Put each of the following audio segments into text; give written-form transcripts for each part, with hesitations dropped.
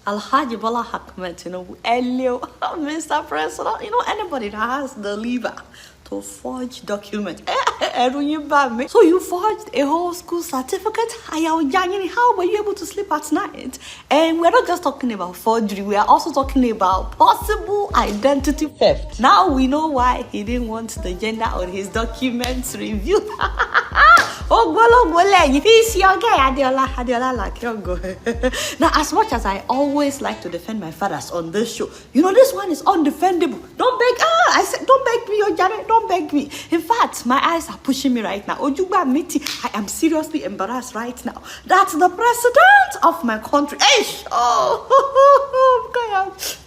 Alhaji Bola Ahmed Tinubu, Elio, Mr. President, anybody that has the lever to forge documents. So you forged a whole school certificate? How were you able to sleep at night? And we're not just talking about forgery, we are also talking about possible identity theft. Now we know why he didn't want the gender on his documents reviewed. Now, as much as I always like to defend my fathers on this show, this one is undefendable. Don't beg. I said, don't beg me, Ojane. Don't beg me. In fact, my eyes are pushing me right now. Ojuba Miti, I am seriously embarrassed right now. That's the president of my country.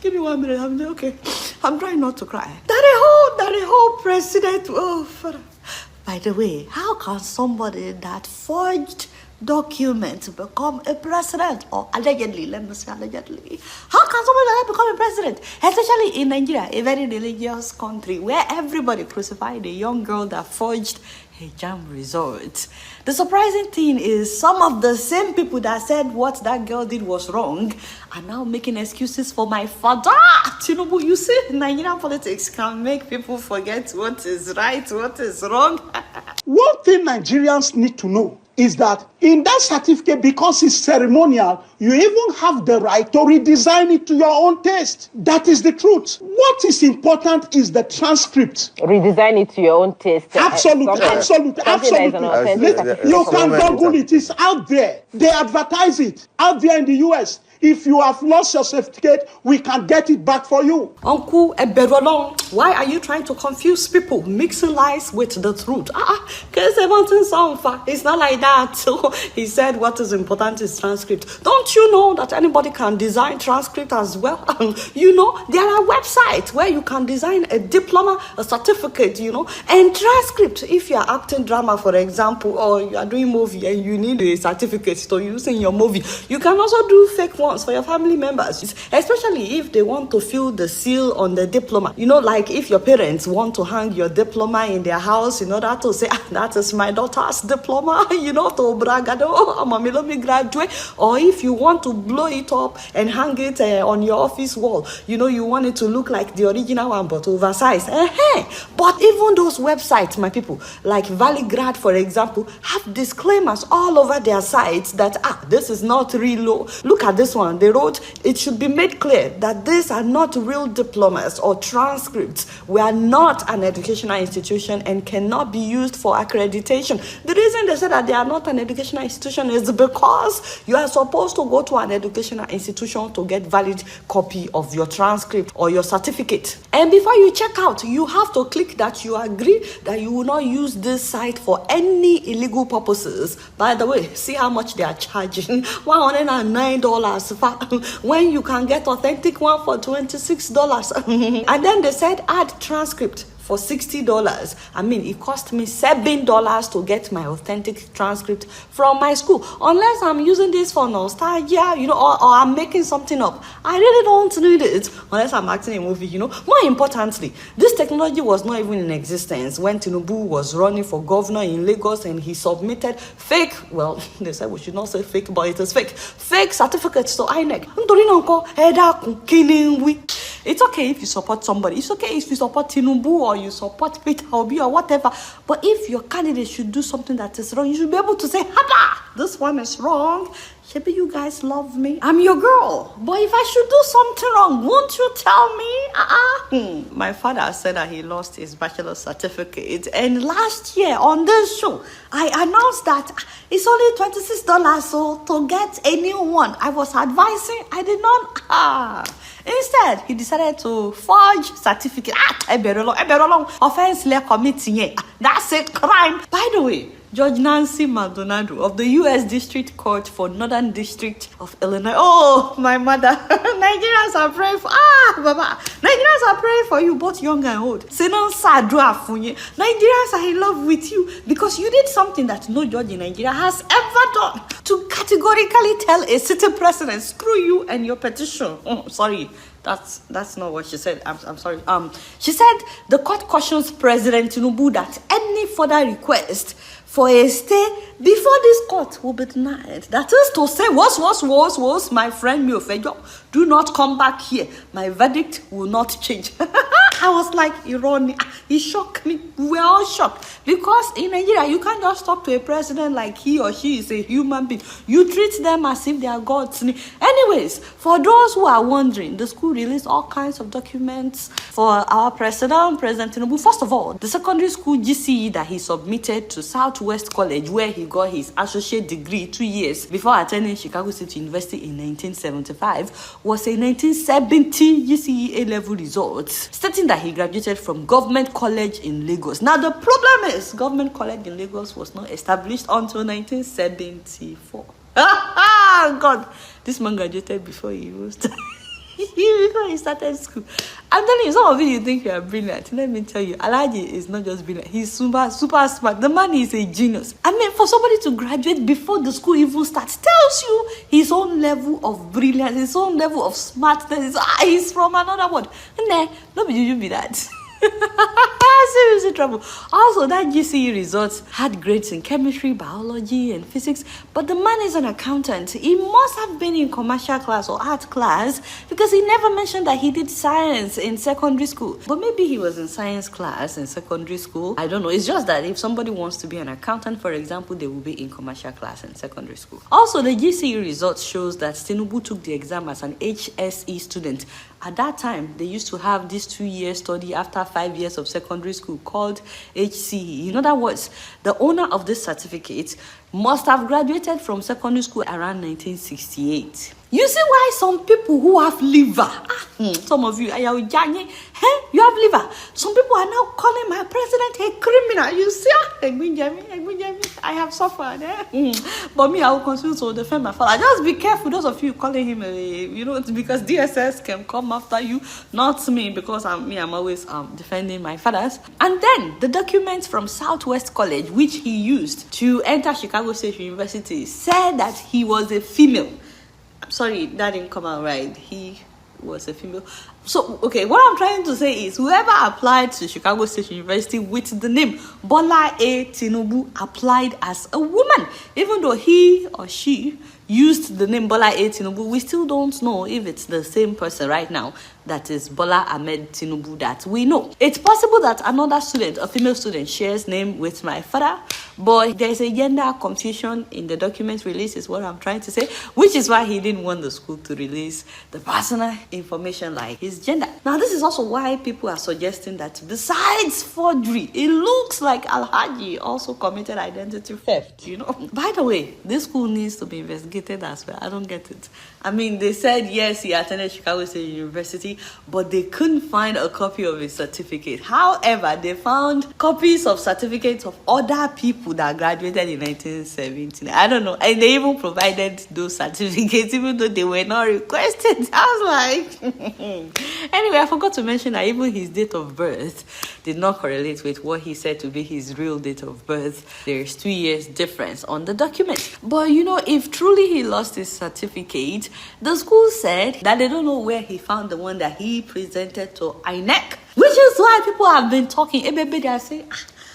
Give me 1 minute. I'm okay. I'm trying not to cry. That a whole president. By the way, how can somebody that forged documents become a president? Or allegedly, let me say allegedly. How can somebody like that become a president? Especially in Nigeria, a very religious country where everybody crucified a young girl that forged a jam result. The surprising thing is some of the same people that said what that girl did was wrong are now making excuses for my father. Tinubu, you see, Nigerian politics can make people forget what is right, what is wrong. One thing Nigerians need to know is that in that certificate, because it's ceremonial, you even have the right to redesign it to your own taste. That is the truth. What is important is the transcript. Redesign it to your own taste. Absolutely. You can Google it. It's out there. They advertise it out there in the US. If you have lost your certificate, we can get it back for you. Uncle Eberolong, why are you trying to confuse people, mixing lies with the truth? It's not like that. So he said what is important is transcript. Don't you know that anybody can design transcript as well? There are websites where you can design a diploma, a certificate, and transcript. If you are acting drama, for example, or you are doing movie and you need a certificate to use in your movie, you can also do fake ones for your family members, especially if they want to fill the seal on the diploma. Like if your parents want to hang your diploma in their house in order to say, that is my daughter's diploma, to bragado, mommy, let me graduate. Or if you want to blow it up and hang it on your office wall, you want it to look like the original one but oversized. But even those websites, my people, like Valigrad, for example, have disclaimers all over their sites that this is not real. Look at this one. They wrote, it should be made clear that these are not real diplomas or transcripts. We are not an educational institution and cannot be used for accreditation. The reason they said that they are not an educational institution is because you are supposed to go to an educational institution to get valid copy of your transcript or your certificate. And before you check out, you have to click that you agree that you will not use this site for any illegal purposes. By the way, see how much they are charging. $109 when you can get authentic one for $26. And then they said add transcript for $60. I mean, it cost me $7 to get my authentic transcript from my school. Unless I'm using this for nostalgia, or I'm making something up. I really don't need it unless I'm acting a movie, More importantly, this technology was not even in existence when Tinubu was running for governor in Lagos and he submitted fake, well, they said we should not say fake, but it is fake certificates to INEC. It's okay if you support somebody. It's okay if you support Tinubu or you support Peter Obi or whatever. But if your candidate should do something that is wrong, you should be able to say, this one is wrong. Maybe you guys love me. I'm your girl. But if I should do something wrong, won't you tell me? My father said that he lost his bachelor's certificate. And last year on this show, I announced that it's only $26. So to get a new one, I was advising. I did not. Instead, he decided to forge certificate. Offense committee. That's a crime. By the way, Judge Nancy Maldonado of the U.S. District Court for Northern District of Illinois. Oh, my mother. Nigerians are praying for... Baba. Nigerians are praying for you, both young and old. Nigerians are in love with you because you did something that no judge in Nigeria has ever done. To categorically tell a sitting president, screw you and your petition. Sorry. That's not what she said. I'm sorry. She said the court cautions President Tinubu that any further request for a stay before this court will be denied. That is to say, was my friend Miofejo, do not come back here. My verdict will not change. I was like, ironic. It shocked me. We were all shocked. Because in Nigeria, you can't just talk to a president like he or she is a human being. You treat them as if they are gods. Anyways, for those who are wondering, the school released all kinds of documents for our president, President Tinubu. First of all, the secondary school GCE that he submitted to Southwest College, where he got his associate degree 2 years before attending Chicago State University in 1975, was a 1970 GCE A-level result, stating that he graduated from Government College in Lagos. Now, the problem is, Government College in Lagos was not established until 1974. God, this man graduated before he used before he started school. I'm telling you, some of you think you are brilliant. Let me tell you, Alhaji is not just brilliant. He's super smart. The man is a genius. I mean, for somebody to graduate before the school even starts tells you his own level of brilliance, his own level of smartness. He's from another world. Nah, nobody you be that. Seriously trouble. Also, that GCE results had grades in chemistry, biology, and physics, but the man is an accountant. He must have been in commercial class or art class because he never mentioned that he did science in secondary school. But maybe he was in science class in secondary school. I don't know. It's just that if somebody wants to be an accountant, for example, they will be in commercial class in secondary school. Also, the GCE results shows that Tinubu took the exam as an HSE student. At that time, they used to have this 2-year study after 5 years of secondary school called HCE. In other words, the owner of this certificate must have graduated from secondary school around 1968. You see why some people who have liver, some of you, you have liver. Some people are now calling my president a criminal. You see, I have suffered. But me, I will continue to defend my father. Just be careful, those of you calling him because DSS can come after you, not me, because I'm always defending my fathers. And then the documents from Southwest College, which he used to enter Chicago State University, said that he was a female. Sorry, that didn't come out right. He was a female. So, okay, what I'm trying to say is whoever applied to Chicago State University with the name Bola A. Tinubu applied as a woman. Even though he or she used the name Bola A. Tinubu, we still don't know if it's the same person right now that is Bola Ahmed Tinubu that we know. It's possible that another student, a female student, shares name with my father, but there's a gender confusion in the document release is what I'm trying to say, which is why he didn't want the school to release the personal information like his gender. Now, this is also why people are suggesting that besides forgery, it looks like Alhaji also committed identity theft, By the way, this school needs to be investigated as well. I don't get it. I mean, they said, yes, he attended Chicago State University, but they couldn't find a copy of his certificate. However, they found copies of certificates of other people that graduated in 1970. I don't know. And they even provided those certificates, even though they were not requested. I was like... Anyway, I forgot to mention that even his date of birth did not correlate with what he said to be his real date of birth. There's 2 years difference on the document. But if truly he lost his certificate, the school said that they don't know where he found the one that he presented to INEC, which is why people have been talking. They are saying,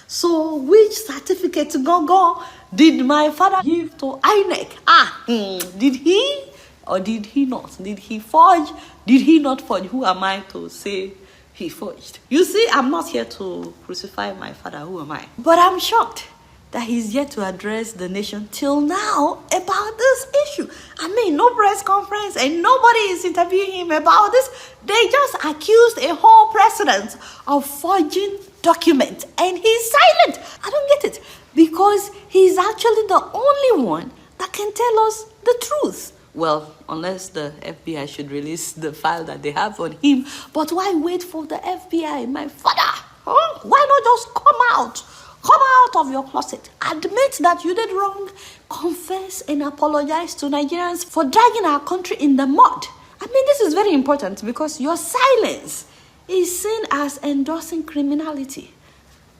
so which certificate go did my father give to INEC? Did he or did he not? Did he forge? Did he not forge? Who am I to say he forged? You see, I'm not here to crucify my father. Who am I? But I'm shocked that he's yet to address the nation till now about this issue. I mean, no press conference and nobody is interviewing him about this. They just accused a whole president of forging documents and he's silent. I don't get it, because he's actually the only one that can tell us the truth. Well, unless the FBI should release the file that they have on him. But why wait for the FBI, my father? Why not just come out? Come out of your closet. Admit that you did wrong. Confess and apologize to Nigerians for dragging our country in the mud. I mean, this is very important because your silence is seen as endorsing criminality.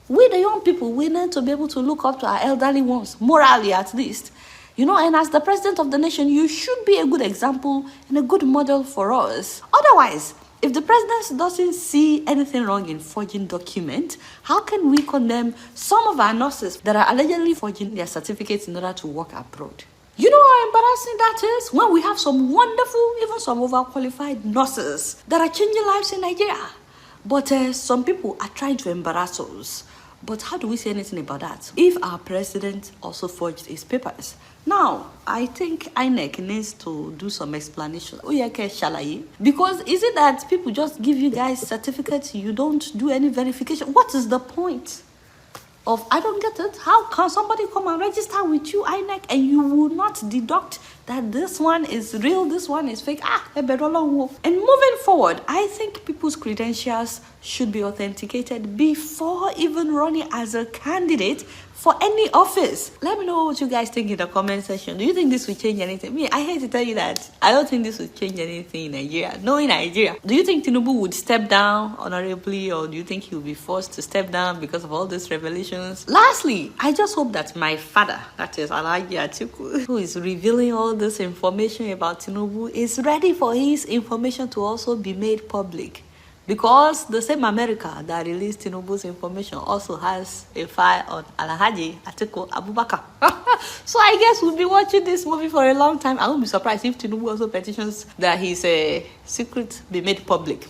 We, the young people, we need to be able to look up to our elderly ones, morally at least. And as the president of the nation, you should be a good example and a good model for us. Otherwise, If the president doesn't see anything wrong in forging documents, how can we condemn some of our nurses that are allegedly forging their certificates in order to work abroad? You know how embarrassing that is when we have some wonderful, even some overqualified nurses that are changing lives in Nigeria. But some people are trying to embarrass us. But how do we say anything about that if our president also forged his papers? Now, I think INEC needs to do some explanation. Because is it that people just give you guys certificates, you don't do any verification? What is the point? I don't get it. How can somebody come and register with you, INEC, and you will not deduct that this one is real, this one is fake? And moving forward, I think people's credentials should be authenticated before even running as a candidate for any office. Let me know what you guys think in the comment section. Do you think this will change anything? I hate to tell you that I don't think this will change anything in Nigeria. No, in Nigeria. Do you think Tinubu would step down honorably, or do you think he will be forced to step down because of all these revelations? Lastly, I just hope that my father, that is Alhaji Atiku, who is revealing all this information about Tinubu, is ready for his information to also be made public. Because the same America that released Tinubu's information also has a file on Alhaji Atiku Abubakar. So I guess we'll be watching this movie for a long time. I won't be surprised if Tinubu also petitions that his secret be made public.